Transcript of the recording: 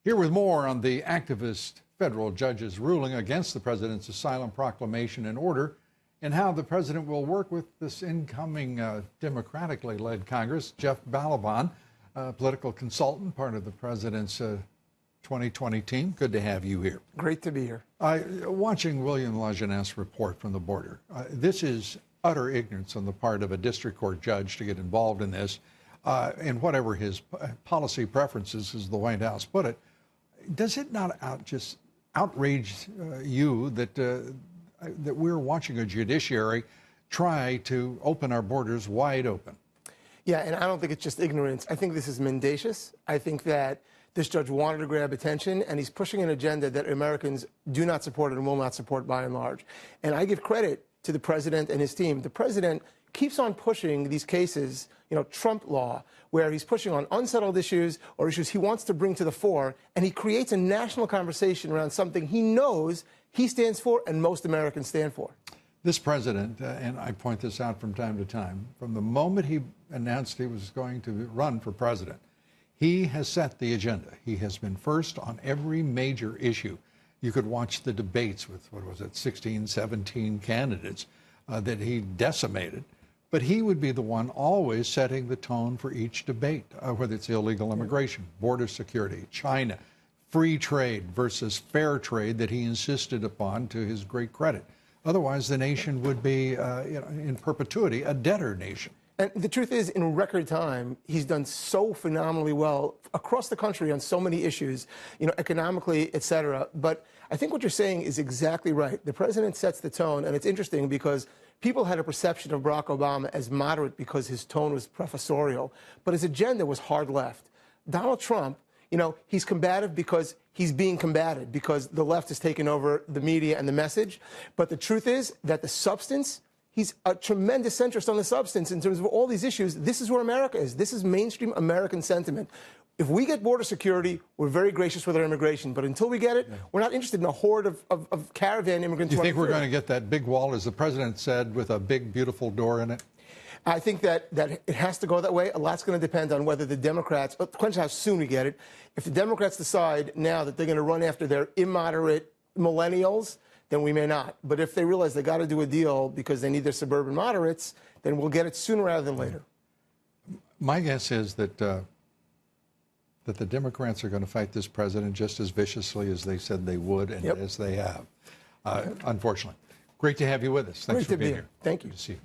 Here with more on the activist federal judge's ruling against the president's asylum proclamation and order, and how the president will work with this incoming democratically led Congress. Jeff Balaban, political consultant, part of the president's 2020 team. Good to have you here. Great to be here. Watching William Lajeunesse report from the border, this is utter ignorance on the part of a district court judge to get involved in this, and whatever his policy preferences, as the White House put it. Does it not just outrage you that that we're watching a judiciary try to open our borders wide open? Yeah, and I don't think it's just ignorance. I think this is mendacious. I think that this judge wanted to grab attention, and he's pushing an agenda that Americans do not support and will not support by and large. And I give credit to the president and his team. The president keeps on pushing these cases, Trump law, where he's pushing on unsettled issues or issues he wants to bring to the fore, and he creates a national conversation around something he knows he stands for and most Americans stand for. This president, and I point this out from time to time, from the moment he announced he was going to run for president, he has set the agenda. He has been first on every major issue. You could watch the debates with, 16, 17 candidates that he decimated. But he would be the one always setting the tone for each debate, whether it's illegal immigration, border security, China, free trade versus fair trade that he insisted upon to his great credit. Otherwise, the nation would be, in perpetuity, a debtor nation. And the truth is, in record time, he's done so phenomenally well across the country on so many issues, economically, et cetera. But I think what you're saying is exactly right. The president sets the tone, and it's interesting because people had a perception of Barack Obama as moderate because his tone was professorial, but his agenda was hard left. Donald Trump, he's combative because he's being combated, because the left has taken over the media and the message. But the truth is that the substance, he's a tremendous centrist on the substance in terms of all these issues. This is where America is. This is mainstream American sentiment. If we get border security, we're very gracious with our immigration. But until we get it, we're not interested in a horde of caravan immigrants. Do you think we're going to get that big wall, as the president said, with a big, beautiful door in it? I think that it has to go that way. A lot's going to depend on whether the Democrats, the question is how soon we get it. If the Democrats decide now that they're going to run after their immoderate millennials, then we may not. But if they realize they got to do a deal because they need their suburban moderates, then we'll get it sooner rather than later. My guess is that that the Democrats are going to fight this president just as viciously as they said they would and as they have, unfortunately. Great to have you with us. Thanks for being here. Thank you. Good to see you.